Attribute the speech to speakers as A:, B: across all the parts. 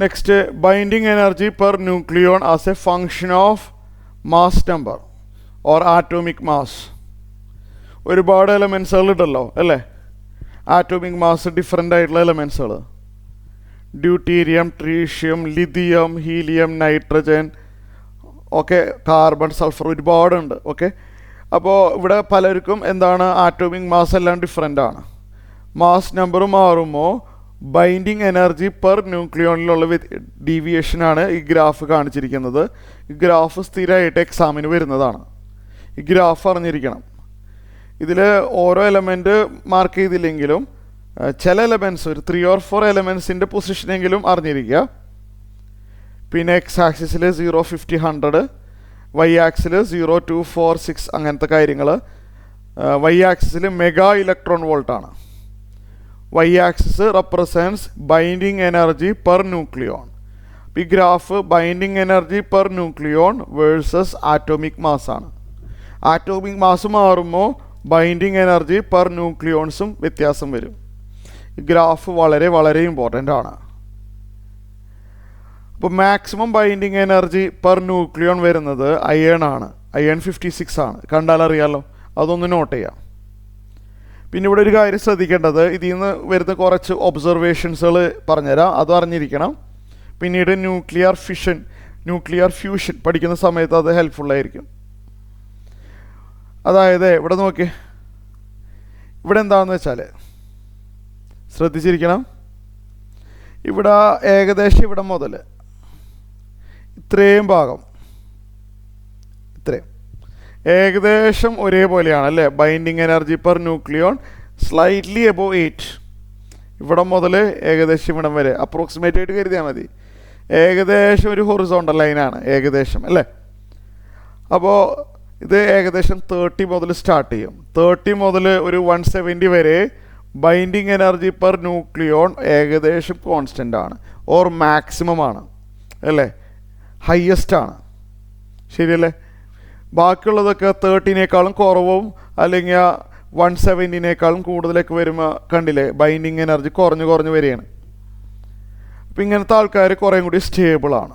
A: Next, binding energy per nucleon as a function of mass number or atomic mass. ഒരുപാട് എലമെൻസുകൾ ഉണ്ടല്ലോ അല്ലേ? Atomic mass different ആയിട്ടുള്ള എലമെൻസുകൾ, deuterium, tritium, lithium, helium, nitrogen, okay, carbon, sulphur, ഒരുപാടുണ്ട്. Okay, അപ്പോൾ ഇവിടെ പലർക്കും എന്താണ് ആറ്റോമിക് മാസ് എല്ലാം ഡിഫറെൻ്റ് ആണ്. മാസ് നമ്പർ മാറുമ്പോൾ ബൈൻഡിങ് എനർജി പെർ ന്യൂക്ലിയോണിലുള്ള ഡീവിയേഷനാണ് ഈ ഗ്രാഫ് കാണിച്ചിരിക്കുന്നത്. ഈ ഗ്രാഫ് സ്ഥിരമായിട്ട് എക്സാമിന് വരുന്നതാണ്. ഈ ഗ്രാഫ് അറിഞ്ഞിരിക്കണം. ഇതിൽ ഓരോ എലമെൻറ്റ് മാർക്ക് ചെയ്തില്ലെങ്കിലും ചില എലമെൻറ്റ്സ് ഒരു 3 or 4 എലമെൻറ്റ്സിൻ്റെ പൊസിഷനെങ്കിലും അറിഞ്ഞിരിക്കുക. പിന്നെ എക്സ് ആക്സിസിൽ 0, 50, 100, വൈ ആക്സിൽ 0, 2, 4, 6 അങ്ങനത്തെ കാര്യങ്ങൾ. വൈ ആക്സിസിൽ മെഗാ ഇലക്ട്രോൺ വോൾട്ടാണ്. Y axis represents binding energy per nucleon. ഈ graph binding energy per nucleon versus atomic mass ആണ്. ആറ്റോമിക് മാസ് മാറുമ്പോൾ ബൈൻഡിങ് എനർജി പെർ ന്യൂക്ലിയോൺസും വ്യത്യാസം വരും. ഈ ഗ്രാഫ് വളരെ വളരെ ഇമ്പോർട്ടൻ്റ് ആണ്. അപ്പോൾ maximum binding energy per nucleon വരുന്നത് അയൺ ആണ്. അയൺ 56 ആണ്. കണ്ടാൽ അറിയാമല്ലോ, അതൊന്ന് നോട്ട് ചെയ്യാം. പിന്നെ ഇവിടെ ഒരു കാര്യം ശ്രദ്ധിക്കേണ്ടത്, ഇതിൽ നിന്ന് വരുന്ന കുറച്ച് ഒബ്സർവേഷൻസുകൾ പറഞ്ഞുതരാം, അത് അറിഞ്ഞിരിക്കണം. പിന്നീട് ന്യൂക്ലിയർ ഫ്യൂഷൻ പഠിക്കുന്ന സമയത്ത് അത് ഹെൽപ്ഫുള്ളായിരിക്കും. അതായത് ഇവിടെ നോക്കി, ഇവിടെ എന്താണെന്ന് വെച്ചാൽ ശ്രദ്ധിച്ചിരിക്കണം. ഇവിടെ ഏകദേശം ഇവിടെ മുതൽ ഇത്രയും ഭാഗം ഇത്രയും ഏകദേശം ഒരേപോലെയാണ് അല്ലേ? Binding energy per nucleon slightly above 8. ഇവിടെ മുതൽ ഏകദേശം ഇവിടം വരെ അപ്രോക്സിമേറ്റ് ആയിട്ട് കരുതിയാൽ മതി. ഏകദേശം ഒരു ഹൊറിസോണ്ടൽ ലൈനാണ് ഏകദേശം അല്ലേ? അപ്പോൾ ഇത് ഏകദേശം 30 മുതൽ സ്റ്റാർട്ട് ചെയ്യും. 30 മുതൽ ഒരു 170 വരെ ബൈൻഡിങ് എനർജി പെർ ന്യൂക്ലിയോൺ ഏകദേശം കോൺസ്റ്റൻ്റ് ആണ്, ഓർ മാക്സിമം ആണ് അല്ലേ? ഹയസ്റ്റ് ആണ്, ശരിയല്ലേ? ബാക്കിയുള്ളതൊക്കെ 30നേക്കാളും കുറവും അല്ലെങ്കിൽ 170നേക്കാളും കൂടുതലൊക്കെ വരുമ്പോൾ കണ്ടില്ലേ, ബൈൻഡിങ് എനർജി കുറഞ്ഞു വരികയാണ്. അപ്പം ഇങ്ങനത്തെ ആൾക്കാർ കുറേ കൂടി സ്റ്റേബിളാണ്.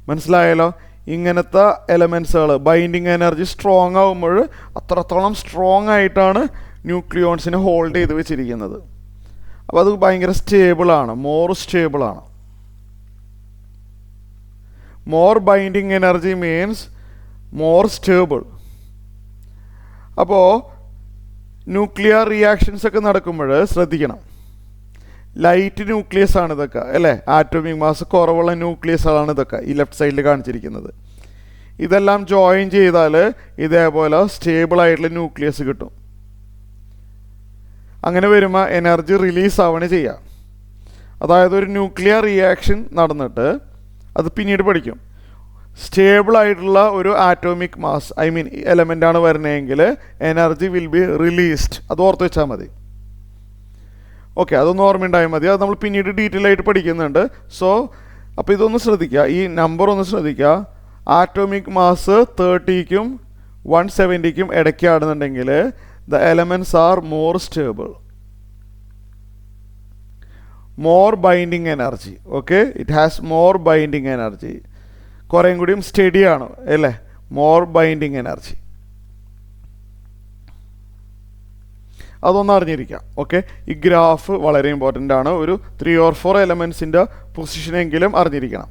A: മനസ്സിലായല്ലോ? ഇങ്ങനത്തെ എലമെൻസുകൾ ബൈൻഡിങ് എനർജി സ്ട്രോങ് ആകുമ്പോൾ അത്രത്തോളം സ്ട്രോങ് ആയിട്ടാണ് ന്യൂക്ലിയോൺസിനെ ഹോൾഡ് ചെയ്ത് വെച്ചിരിക്കുന്നത്. അപ്പോൾ അത് ഭയങ്കര സ്റ്റേബിളാണ്, മോർ സ്റ്റേബിളാണ്. More binding energy means more stable. അപ്പോൾ ന്യൂക്ലിയർ റിയാക്ഷൻസ് ഒക്കെ നടക്കുമ്പോൾ ശ്രദ്ധിക്കണം, ലൈറ്റ് ന്യൂക്ലിയസ് ആണ് ഇതൊക്കെ അല്ലേ? ആറ്റോമിക് മാസ് കുറവുള്ള ന്യൂക്ലിയസുകളാണ് ഇതൊക്കെ ഈ ലെഫ്റ്റ് സൈഡിൽ കാണിച്ചിരിക്കുന്നത്. ഇതെല്ലാം ജോയിൻ ചെയ്താൽ ഇതേപോലെ സ്റ്റേബിൾ ആയിട്ടുള്ള ന്യൂക്ലിയസ് കിട്ടും. അങ്ങനെ വരുമ്പോൾ എനർജി റിലീസ് ആവണേ ചെയ്യാം. അതായത് ഒരു ന്യൂക്ലിയർ റിയാക്ഷൻ നടന്നിട്ട് അത് പിന്നീട് പഠിക്കും. സ്റ്റേബിൾ ആയിട്ടുള്ള ഒരു ആറ്റോമിക് മാസ് എലമെൻ്റാണ് വരുന്നതെങ്കിൽ എനർജി വിൽ ബി റിലീസ്ഡ്. അത് ഓർത്ത് വെച്ചാൽ മതി. ഓക്കെ, അതൊന്ന് ഓർമ്മയുണ്ടായാൽ മതി. അത് നമ്മൾ പിന്നീട് ഡീറ്റെയിൽ ആയിട്ട് പഠിക്കുന്നുണ്ട്. സോ അപ്പോൾ ഇതൊന്ന് ശ്രദ്ധിക്കുക, ഈ നമ്പർ ഒന്ന് ശ്രദ്ധിക്കുക. ആറ്റോമിക് മാസ് 30ക്കും 170ക്കും ഇടയ്ക്കാണെന്നുണ്ടെങ്കിൽ the elements are more stable, more binding energy. Okay, it has more binding energy. കുറേയും കൂടിയും സ്റ്റഡിയാണ് അല്ലേ? More binding energy. അതൊന്ന് അറിഞ്ഞിരിക്കാം. ഓക്കെ, ഈ ഗ്രാഫ് വളരെ ഇമ്പോർട്ടൻ്റ് ആണ്. ഒരു 3 or 4 എലമെൻറ്റ്സിൻ്റെ പൊസിഷനെങ്കിലും അറിഞ്ഞിരിക്കണം.